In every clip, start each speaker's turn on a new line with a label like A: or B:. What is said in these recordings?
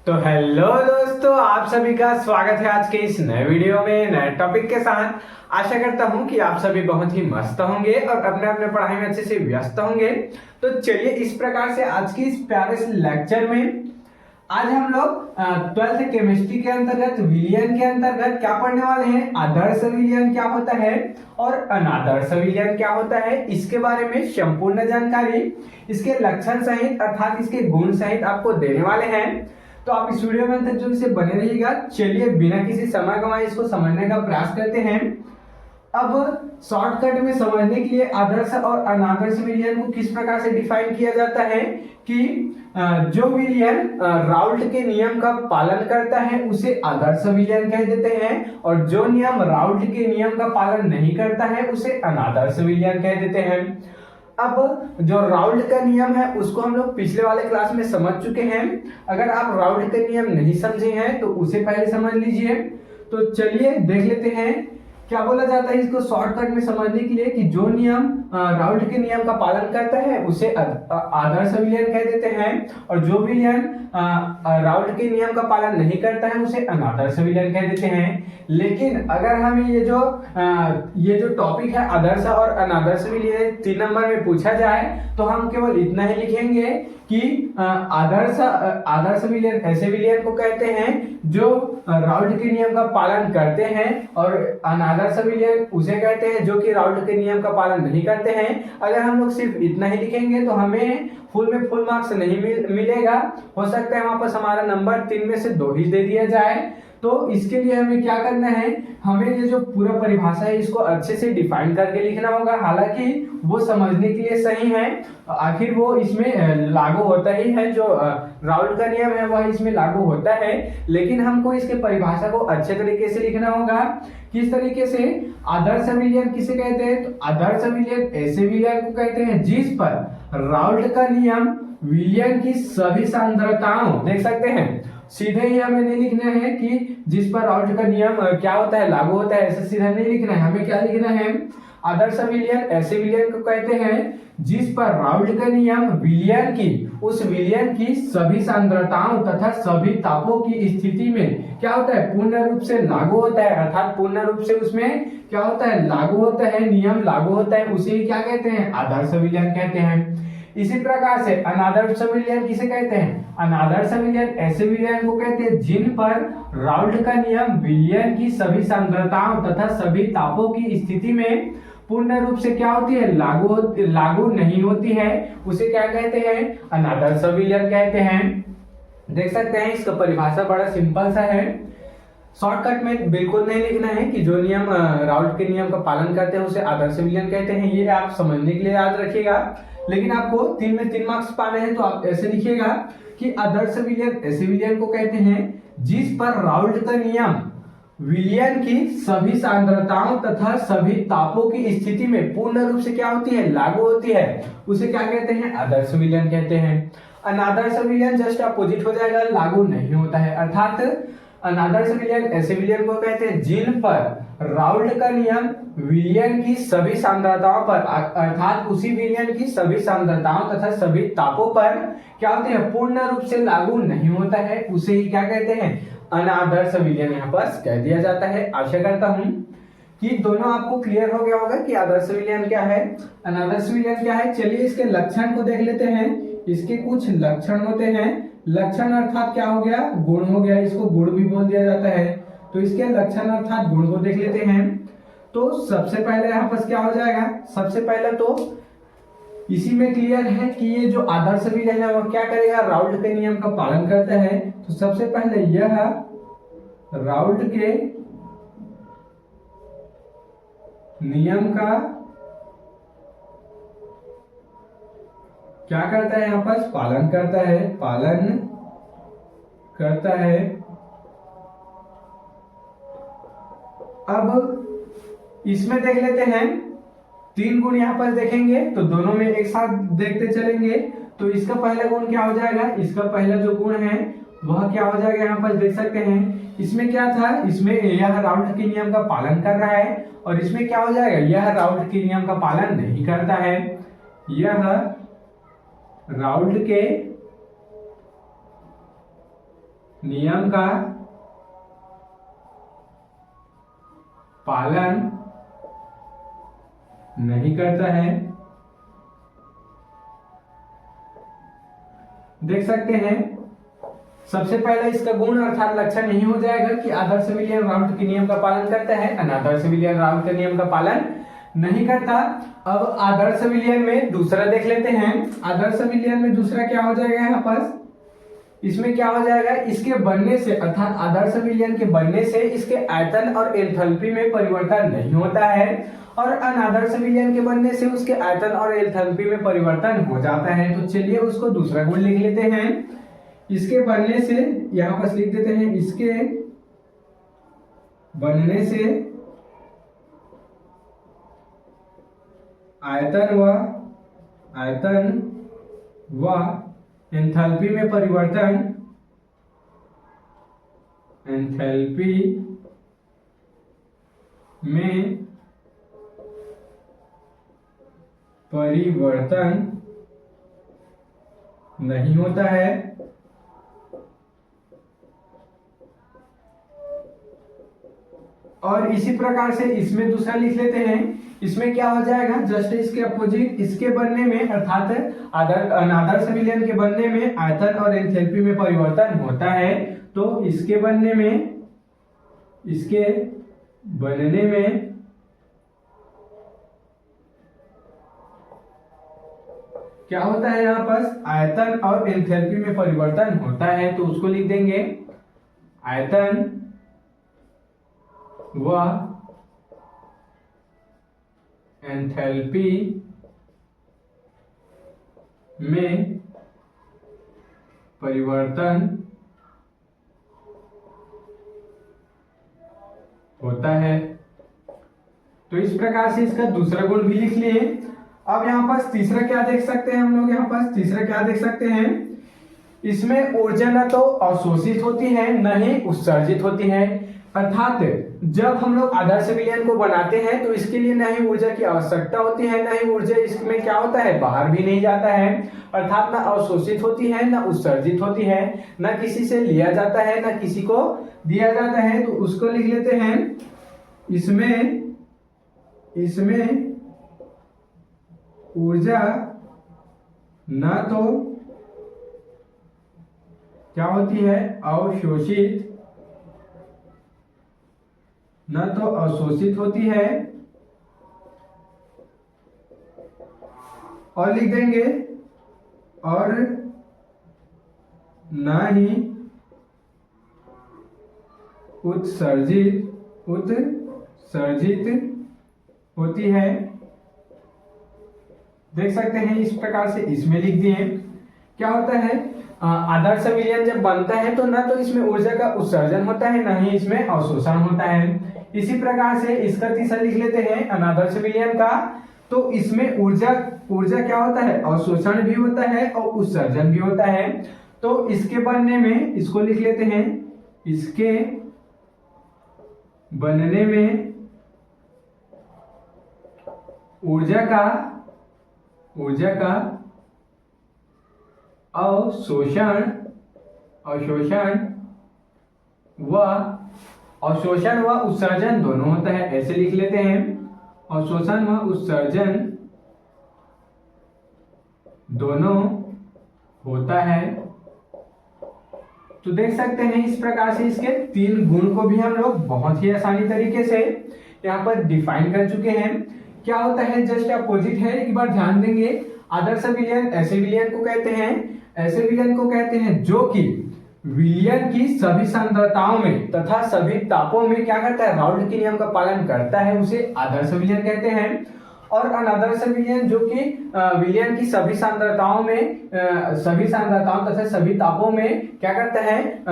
A: तो हेलो दोस्तों, आप सभी का स्वागत है आज के इस नए वीडियो में नए टॉपिक के साथ। आशा करता हूं कि आप सभी बहुत ही मस्त होंगे और अपने अपने पढ़ाई में अच्छे से व्यस्त होंगे। तो चलिए इस प्रकार से आज के इस प्यारे से लेक्चर में आज हम लोग 12th केमिस्ट्री के अंतर्गत विलयन के अंतर्गत क्या पढ़ने वाले हैं। आदर्श विलयन क्या होता है और अनादर्श विलयन क्या होता है, इसके बारे में संपूर्ण जानकारी इसके लक्षण सहित अर्थात इसके गुण सहित आपको देने वाले हैं। तो आप इस वीडियो में अंत से बने रहिएगा। चलिए बिना किसी समय गंवाए इसको समझने का प्रयास करते हैं। अब शॉर्टकट में समझने के लिए आदर्श और अनादर्श विलयन को किस प्रकार से डिफाइन किया जाता है कि जो विलयन राउल्ट के नियम का पालन करता है उसे आदर्श विलयन कह देते हैं और जो नियम राउल्ट के नियम का पालन नहीं करता है उसे अनादर्श विलयन कह देते हैं। अब जो राउल्ट का नियम है उसको हम लोग पिछले वाले क्लास में समझ चुके हैं। अगर आप राउल्ट का नियम नहीं समझे हैं तो उसे पहले समझ लीजिए। तो चलिए देख लेते हैं क्या बोला जाता है इसको शॉर्टकट में समझने के लिए कि जो नियम राउल्ट के नियम का पालन करता है उसे आदर्श विलयन कह देते हैं और जो विलयन राउल्ट के नियम का पालन नहीं करता है उसे अनादर्श विलयन कह देते हैं। लेकिन अगर हमें ये जो टॉपिक है आदर्श और अनादर्श विलयन 3 नंबर में पूछा जाए तो हम केवल इतना ही लिखेंगे कि आदर्श विलयन ऐसे विलयन को कहते हैं जो राउल्ट के नियम का पालन करते हैं और अनादर्श विलयन उसे कहते हैं जो कि राउल्ट के नियम का पालन नहीं करते हैं। अगर हम लोग सिर्फ इतना ही लिखेंगे तो हमें फुल में फुल मार्क्स नहीं मिलेगा। हो सकता है वहां पर हमारा नंबर 3 में से 2 ही दे दिया जाए। तो इसके लिए हमें क्या करना है, हमें ये जो पूरा परिभाषा है इसको अच्छे से डिफाइन करके लिखना होगा। हालांकि वो समझने के लिए सही है, आखिर वो इसमें लागू होता ही है, जो राउल्ट का नियम है वह इसमें लागू होता है, लेकिन हमको इसके परिभाषा को अच्छे तरीके से लिखना होगा। किस तरीके से? आदर्श विलयन किसे कहते हैं? तो आदर्श विलयन ऐसे विलयन को कहते हैं जिस पर राउल्ट का नियम विलयन की सभी सांद्रताओं, देख सकते हैं सीधे ही हमें नहीं लिखना है कि जिस पर राउल्ट का नियम क्या होता है लागू होता है, ऐसे सीधा नहीं लिखना है। हमें क्या लिखना है? आदर्श विलयन ऐसे विलयन को कहते हैं जिस पर राउल्ट का नियम विलयन की उस विलयन की सभी सांद्रताओं तथा सभी तापों की स्थिति में क्या होता है, पूर्ण रूप से लागू होता है। अर्थात पूर्ण रूप से उसमें क्या होता है, लागू होता है, नियम लागू होता है, उसे क्या कहते हैं? आदर्श विलयन कहते हैं। इसी प्रकार से अनादर्श विलयन किसे कहते हैं? अनादर्श विलयन ऐसे विलयन को कहते हैं जिन पर राउल्ट का नियम विलयन की सभी सांद्रताओं तथा सभी तापों की स्थिति में पूर्ण रूप से क्या होती है, लागू नहीं होती है, उसे क्या कहते हैं? अनादर्श विलयन कहते हैं। देख सकते हैं इसका परिभाषा बड़ा सिंपल सा है। शॉर्टकट में बिल्कुल नहीं लिखना है कि जो नियम राउल्ट के नियम का पालन करते हैं उसे आदर्श विलयन कहते हैं, ये आप समझने के लिए याद रखिएगा। लेकिन आपको 3 में 3 मार्क्स पाने हैं तो आप ऐसे लिखिएगा कि आदर्श विलयन ऐसे विलयन को कहते हैं जिस पर राउल्ट का नियम विलयन की सभी सांद्रताओं तथा सभी तापों की स्थिति में पूर्ण रूप से क्या होती है, लागू होती है, उसे क्या कहते हैं? आदर्श विलयन कहते हैं। अनादर्श विलयन जस्ट अपोजिट हो जाएगा, लागू नहीं होता है। अर्थात अनादर्श विलयन ऐसे विलयन को कहते हैं जिन पर राउल्ट का नियम विलयन की सभी सांद्रताओं पर अर्थात उसी विलयन की सभी सांद्रताओं तथा सभी तापों पर क्या होते हैं, पूर्ण रूप से लागू नहीं होता है, उसे ही क्या कहते हैं? अनादर्श विलयन यहाँ पर कह दिया जाता है। आशा करता हूं कि दोनों आपको क्लियर हो गया होगा कि आदर्श विलयन क्या है, अनादर्श विलयन क्या है। चलिए इसके लक्षण को देख लेते हैं। इसके कुछ लक्षण होते हैं। लक्षण अर्थात क्या हो गया, गुण हो गया, इसको गुण भी बोल दिया जाता है। तो इसके लक्षण अर्थात गुण को देख लेते हैं। तो सबसे पहले यहाँ पर क्या हो जाएगा, सबसे पहले तो इसी में क्लियर है कि ये जो आदर्श विलयन है वो क्या करेगा, राउल्ट के नियम का पालन करता है। तो सबसे पहले यह राउल्ट के नियम का क्या करता है, यहाँ पर पालन करता है, पालन करता है। अब इसमें देख लेते हैं 3 गुण यहाँ पर देखेंगे तो दोनों में एक साथ देखते चलेंगे। तो इसका पहला गुण क्या हो जाएगा, इसका पहला जो गुण है वह क्या हो जाएगा, यहाँ पर देख सकते हैं। इसमें क्या था, इसमें यह राउल्ट के नियम का पालन कर रहा है और इसमें क्या हो जाएगा, यह राउल्ट के नियम का पालन नहीं करता है। यह राउल्ट के नियम का पालन नहीं करता है। देख सकते हैं सबसे पहले इसका गुण अर्थात लक्षण नहीं हो जाएगा कि आदर्श विलियम राउल्ट के नियम का पालन करता है, अनादर्श विलियम राउल्ट के नियम का पालन नहीं करता। अब आदर्श विलियन में दूसरा देख लेते हैं। आदर्श विलियन में दूसरा क्या हो जाएगा यहाँ पर, इसमें क्या हो जाएगा, इसके बनने से अर्थात आदर्श विलियन के बनने से इसके आयतन और एंथैल्पी में परिवर्तन नहीं होता है और अनादर्श विलियन के बनने से उसके आयतन और एंथैल्पी में परिवर्तन हो जाता है। तो चलिए उसको दूसरा गुण लिख लेते हैं। इसके बनने से यहां पर लिख देते हैं, इसके बनने से आयतन व एंथैल्पी में परिवर्तन, एंथैल्पी में परिवर्तन नहीं होता है। और इसी प्रकार से इसमें दूसरा लिख लेते हैं। इसमें क्या हो जाएगा, जस्ट इसके अपोजिट, इसके बनने में अर्थात अनादर्श विलियन के बनने में आयतन और एंथैल्पी में परिवर्तन होता है। तो इसके बनने में क्या होता है, यहाँ पर आयतन और एंथैल्पी में परिवर्तन होता है। तो उसको लिख देंगे आयतन व एंथैल्पी में परिवर्तन होता है। तो इस प्रकार से इसका दूसरा गुण भी लिख लिए। अब यहाँ पर तीसरा क्या देख सकते हैं हम लोग, यहाँ पर तीसरा क्या देख सकते हैं, इसमें ऊर्जा न तो अवशोषित होती है न ही उत्सर्जित होती है। अर्थात जब हम लोग आदर्श विलियन को बनाते हैं तो इसके लिए न ही ऊर्जा की आवश्यकता होती है, न ही ऊर्जा इसमें क्या होता है, बाहर भी नहीं जाता है। अर्थात न अवशोषित होती है न उत्सर्जित होती है, न किसी से लिया जाता है न किसी को दिया जाता है। तो उसको लिख लेते हैं, इसमें ऊर्जा न तो क्या होती है, अवशोषित, न तो अवशोषित होती है, और लिख देंगे और न ही उत्सर्जित होती है। देख सकते हैं इस प्रकार से इसमें लिख दिए। क्या होता है, आदर्श विलियन जब बनता है तो ना तो इसमें ऊर्जा का उत्सर्जन होता है ना ही इसमें अवशोषण होता है। इसी प्रकार से इसका तीसरा लिख लेते हैं अनादर्श विलियन का। तो इसमें ऊर्जा क्या होता है, अवशोषण भी होता है और उत्सर्जन भी होता है। तो इसके बनने में इसको लिख लेते हैं, इसके बनने में ऊर्जा का अवशोषण व उत्सर्जन दोनों होता है। ऐसे लिख लेते हैं, अवशोषण व उत्सर्जन दोनों होता है। तो देख सकते हैं इस प्रकार से इसके तीन गुण को भी हम लोग बहुत ही आसानी तरीके से यहाँ पर डिफाइन कर चुके हैं। क्या होता है, जस्ट अपोजिट है, एक बार ध्यान देंगे। आदर्श विलियन ऐसे विलियन को कहते हैं जो कि विलियन की सभी सांद्रताओं में तथा सभी तापों में क्या करता है, राउल्ट के नियम का पालन करता है, उसे आदर्श विलियन कहते हैं। और अनादर्श विलियन जो कि विलियन की सभी सांद्रताओं तथा सभी तापों में क्या करता है,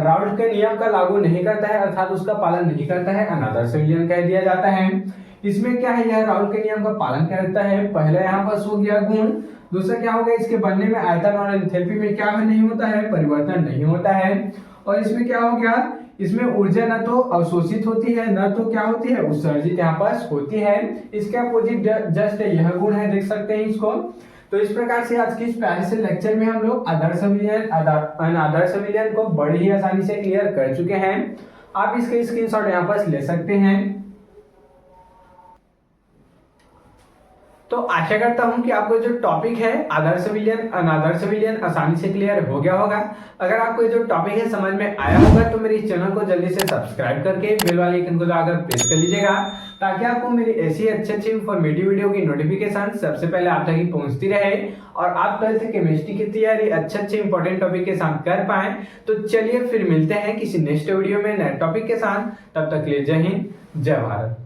A: राउल्ट के नियम का लागू नहीं करता है, अर्थात उसका पालन नहीं करता है, अनादर्श विलियन कह दिया जाता है। इसमें क्या है, यह राउल्ट के नियम का पालन करता है। पहले यहाँ पर हो गया गुण, दूसरा क्या हो गया, इसके बनने में आयतन और एंथैल्पी में क्या नहीं होता है, परिवर्तन नहीं होता है। और इसमें क्या हो गया, इसमें ऊर्जा न तो अवशोषित होती है न तो क्या होती है, उत्सर्जित यहाँ पर होती है। इसके अपोजिट जस्ट यह गुण है, देख सकते हैं इसको। तो इस प्रकार से आज की इस प्यारे से लेक्चर में हम लोग आदर्श विलयन अनादर्श विलयन को बड़ी ही आसानी से क्लियर कर चुके हैं। आप इसके स्क्रीनशॉट यहाँ पर ले सकते हैं। तो आशा करता हूं कि आपको जो टॉपिक है आदर्श विलयन अनादर्श विलयन आसानी से क्लियर हो गया होगा। अगर आपको जो टॉपिक है समझ में आया होगा तो मेरे इस चैनल को जल्दी से सब्सक्राइब करके बेल वाले आइकन को दबाकर प्रेस कर लीजिएगा, ताकि आपको मेरी ऐसी अच्छी इंफॉर्मेटिव वीडियो की नोटिफिकेशन सबसे पहले आप तक ही पहुंचती रहे और आप 12th केमिस्ट्री की तैयारी अच्छे इंपॉर्टेंट टॉपिक के साथ कर पाए। तो चलिए फिर मिलते हैं किसी नेक्स्ट वीडियो में नए टॉपिक के साथ। तब तक के लिए जय हिंद, जय भारत।